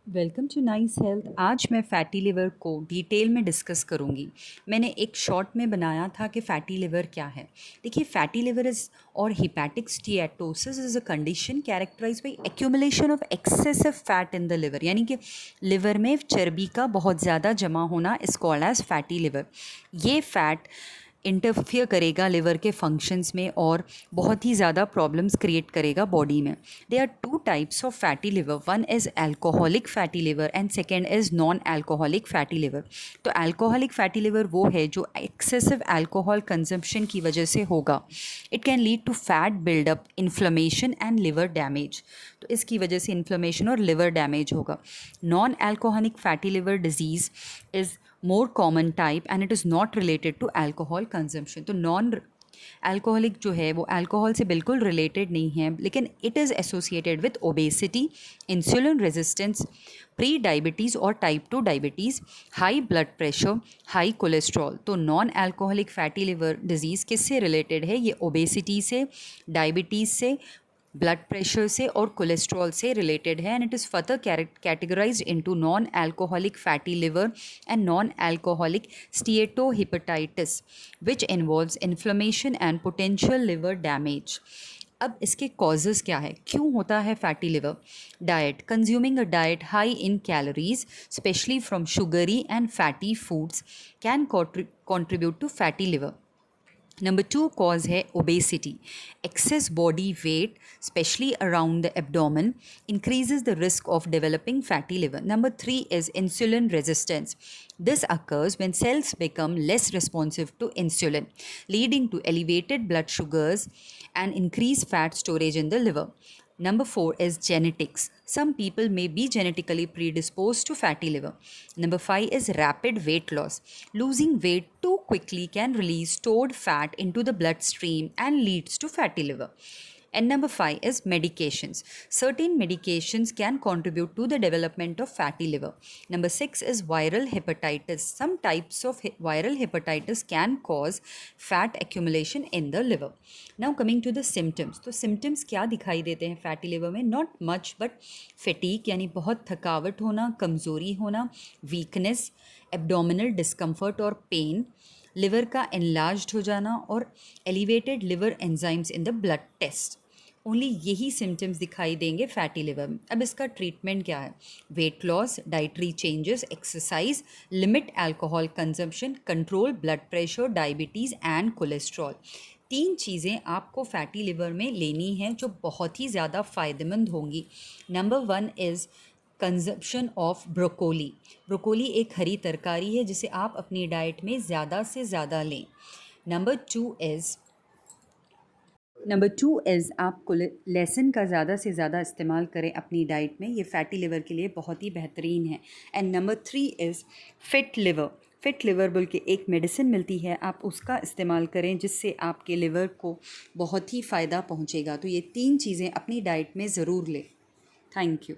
Welcome to nice health. आज मैं fatty liver को डिटेल में डिस्कस करूंगी। मैंने एक शॉर्ट में बनाया था कि फैटी लिवर क्या है। देखिए, fatty liver is or hepatic steatosis is a condition characterize by accumulation of excessive fat in the liver, यानी कि लिवर में चर्बी का बहुत ज़्यादा जमा होना is called as fatty liver. ये फैट इंटरफियर करेगा लिवर के फंक्शंस में और बहुत ही ज़्यादा प्रॉब्लम्स क्रिएट करेगा बॉडी में। There are two types of fatty liver, one is alcoholic fatty liver and second is non alcoholic fatty liver. तो अल्कोहलिक फैटी लिवर वो है जो एक्सेसिव अल्कोहल कंजम्पशन की वजह से होगा। It can lead to fat buildup, inflammation and liver damage. तो इसकी वजह से इन्फ्लेमेशन और लिवर डैमेज होगा। Non alcoholic fatty liver disease is more common type and it is not related to alcohol consumption। तो नॉन अल्कोहलिक जो है वो अल्कोहल से बिल्कुल रिलेटेड नहीं है, लेकिन it is associated with obesity, insulin resistance, prediabetes और type 2 diabetes, high blood pressure, high cholesterol. तो non alcoholic fatty liver disease किससे रिलेटेड है? ये ओबेसिटी से, डायबिटीज़ से, ब्लड प्रेशर से और कोलेस्ट्रॉल से रिलेटेड है। And it is further categorised into non alcoholic fatty liver and non alcoholic steatohepatitis which involves inflammation and potential liver damage. अब इसके कॉजेज़ क्या है, क्यों होता है fatty liver? Diet, consuming a diet high in calories specially from sugary and fatty foods can contribute to fatty liver। Number 2 cause है obesity. Excess body weight specially around the abdomen increases the risk of developing fatty liver। Number 3 is insulin resistance। This occurs when cells become less responsive to insulin, leading to elevated blood sugars and increased fat storage in the liver। Number 4 is genetics। Some people may be genetically predisposed to fatty liver। Number 5 is rapid weight loss। Losing weight too quickly can release stored fat into the bloodstream and leads to fatty liver। And number 5 is medications। Certain medications can contribute to the development of fatty liver। Number 6 is viral hepatitis। Some types of viral hepatitis can cause fat accumulation in the liver। Now coming to the symptoms। तो symptoms क्या दिखाई देते हैं fatty liver में? Not much but fatigue यानी बहुत थकावट होना, कमज़ोरी होना, weakness, abdominal discomfort और pain, लिवर का enlarged हो जाना और elevated liver enzymes in the blood test। Only यही सिम्टम्स दिखाई देंगे फैटी लिवर में। अब इसका ट्रीटमेंट क्या है? Weight loss, dietary changes, exercise, limit alcohol consumption, control blood pressure, diabetes and cholesterol. 3 चीज़ें आपको फैटी लिवर में लेनी हैं जो बहुत ही ज़्यादा फ़ायदेमंद होंगी। Number 1 is consumption of broccoli. Broccoli एक हरी तरकारी है जिसे आप अपनी डाइट में ज़्यादा से ज़्यादा लें। नंबर टू इज़ आपको लहसुन का ज़्यादा से ज़्यादा इस्तेमाल करें अपनी डाइट में, ये फैटी लिवर के लिए बहुत ही बेहतरीन है। And number 3 is fit liver. Fit liver बोल के एक मेडिसिन मिलती है, आप उसका इस्तेमाल करें जिससे आपके लिवर को बहुत ही फ़ायदा पहुँचेगा। तो ये 3 चीज़ें अपनी डाइट में ज़रूर लें। Thank you.